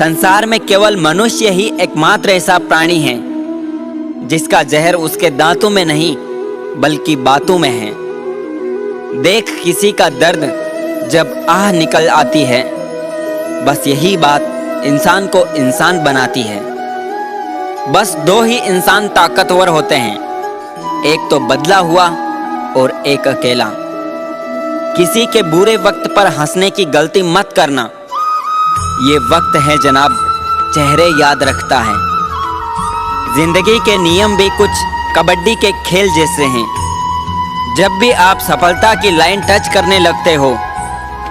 संसार में केवल मनुष्य ही एकमात्र ऐसा प्राणी है जिसका जहर उसके दांतों में नहीं बल्कि बातों में है। देख किसी का दर्द जब आह निकल आती है, बस यही बात इंसान को इंसान बनाती है। बस दो ही इंसान ताकतवर होते हैं, एक तो बदला हुआ और एक अकेला। किसी के बुरे वक्त पर हंसने की गलती मत करना। ये वक्त है जनाब, चेहरे याद रखता है। जिंदगी के नियम भी कुछ कबड्डी के खेल जैसे हैं। जब भी आप सफलता की लाइन टच करने लगते हो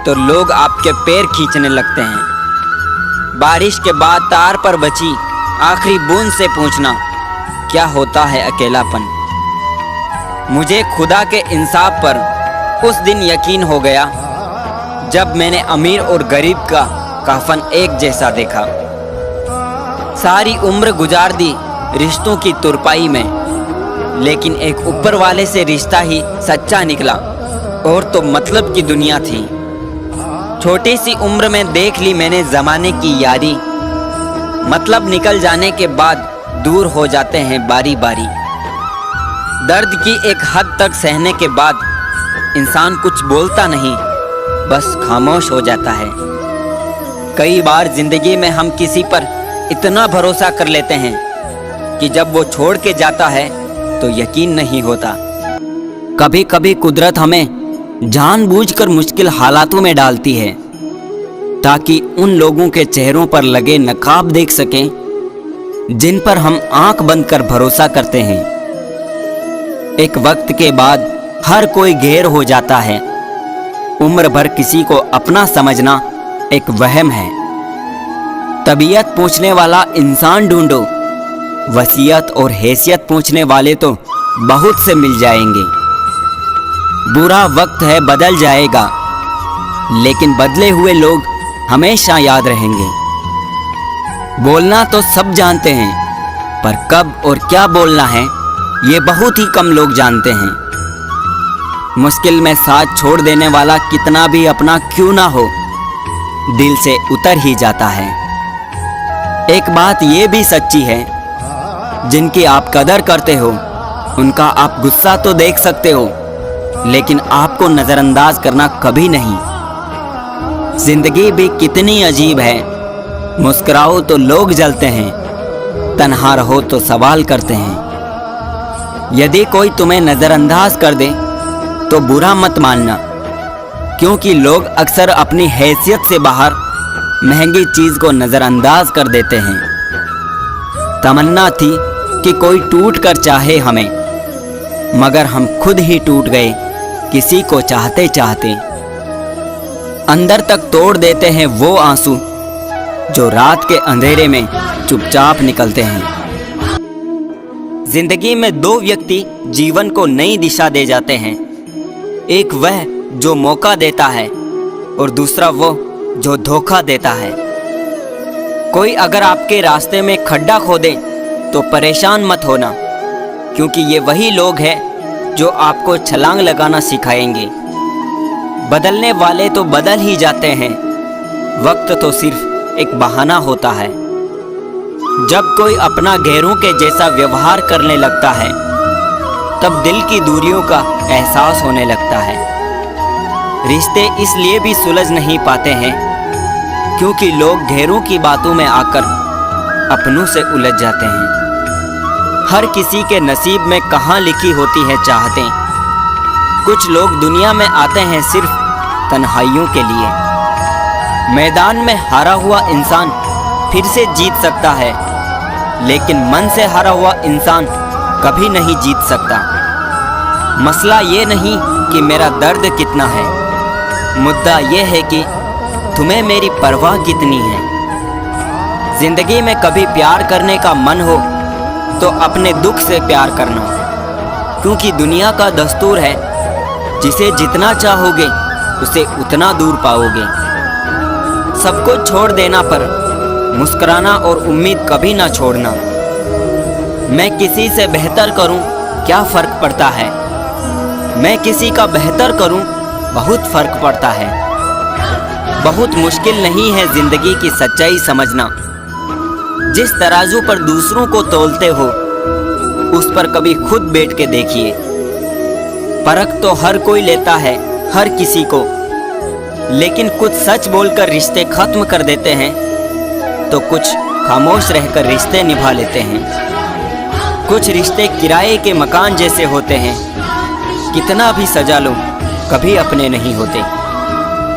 तो लोग आपके पैर खींचने लगते हैं। बारिश के बाद तार पर बची आखिरी बूंद से पूछना क्या होता है अकेलापन। मुझे खुदा के इंसाफ पर उस दिन यकीन हो गया जब मैंने अमीर और गरीब का कफन एक जैसा देखा। सारी उम्र गुजार दी रिश्तों की तुरपाई में, लेकिन एक ऊपर वाले से रिश्ता ही सच्चा निकला और तो मतलब की दुनिया थी। छोटी सी उम्र में देख ली मैंने जमाने की यारी, मतलब निकल जाने के बाद दूर हो जाते हैं बारी बारी। दर्द की एक हद तक सहने के बाद इंसान कुछ बोलता नहीं, बस खामोश हो जाता है। कई बार जिंदगी में हम किसी पर इतना भरोसा कर लेते हैं कि जब वो छोड़ के जाता है तो यकीन नहीं होता। कभी कभी कुदरत हमें जानबूझकर मुश्किल हालातों में डालती है ताकि उन लोगों के चेहरों पर लगे नकाब देख सकें जिन पर हम आंख बंद कर भरोसा करते हैं। एक वक्त के बाद हर कोई गैर हो जाता है। उम्र भर किसी को अपना समझना एक वहम है। तबीयत पूछने वाला इंसान ढूंढो, वसीयत और हैसियत पूछने वाले तो बहुत से मिल जाएंगे। बुरा वक्त है, बदल जाएगा, लेकिन बदले हुए लोग हमेशा याद रहेंगे। बोलना तो सब जानते हैं, पर कब और क्या बोलना है ये बहुत ही कम लोग जानते हैं। मुश्किल में साथ छोड़ देने वाला कितना भी अपना क्यों ना हो, दिल से उतर ही जाता है। एक बात ये भी सच्ची है, जिनकी आप कदर करते हो उनका आप गुस्सा तो देख सकते हो, लेकिन आपको नजरअंदाज करना कभी नहीं। जिंदगी भी कितनी अजीब है, मुस्कुराओ तो लोग जलते हैं, तन्हा रहो तो सवाल करते हैं। यदि कोई तुम्हें नजरअंदाज कर दे तो बुरा मत मानना, क्योंकि लोग अक्सर अपनी हैसियत से बाहर महंगी चीज को नजरअंदाज कर देते हैं। तमन्ना थी कि कोई टूट कर चाहे हमें, मगर हम खुद ही टूट गए किसी को चाहते चाहते। अंदर तक तोड़ देते हैं वो आंसू जो रात के अंधेरे में चुपचाप निकलते हैं। जिंदगी में दो व्यक्ति जीवन को नई दिशा दे जाते हैं, एक वह जो मौका देता है और दूसरा वो जो धोखा देता है। कोई अगर आपके रास्ते में खड्डा खोदे तो परेशान मत होना, क्योंकि ये वही लोग हैं जो आपको छलांग लगाना सिखाएंगे। बदलने वाले तो बदल ही जाते हैं, वक्त तो सिर्फ एक बहाना होता है। जब कोई अपना गैरों के जैसा व्यवहार करने लगता है तब दिल की दूरियों का एहसास होने लगता है। रिश्ते इसलिए भी सुलझ नहीं पाते हैं क्योंकि लोग गैरों की बातों में आकर अपनों से उलझ जाते हैं। हर किसी के नसीब में कहाँ लिखी होती है चाहतें। कुछ लोग दुनिया में आते हैं सिर्फ तन्हाइयों के लिए। मैदान में हारा हुआ इंसान फिर से जीत सकता है, लेकिन मन से हारा हुआ इंसान कभी नहीं जीत सकता। मसला ये नहीं कि मेरा दर्द कितना है, मुद्दा ये है कि तुम्हें मेरी परवाह कितनी है। जिंदगी में कभी प्यार करने का मन हो तो अपने दुख से प्यार करना, क्योंकि दुनिया का दस्तूर है जिसे जितना चाहोगे उसे उतना दूर पाओगे। सबको छोड़ देना पर मुस्कुराना और उम्मीद कभी ना छोड़ना। मैं किसी से बेहतर करूं क्या फ़र्क पड़ता है, मैं किसी का बेहतर करूं बहुत फ़र्क पड़ता है। बहुत मुश्किल नहीं है जिंदगी की सच्चाई समझना। जिस तराजू पर दूसरों को तोलते हो उस पर कभी खुद बैठ के देखिए। परख तो हर कोई लेता है हर किसी को, लेकिन कुछ सच बोलकर रिश्ते खत्म कर देते हैं तो कुछ खामोश रहकर रिश्ते निभा लेते हैं। कुछ रिश्ते किराए के मकान जैसे होते हैं, कितना भी सजा लो कभी अपने नहीं होते।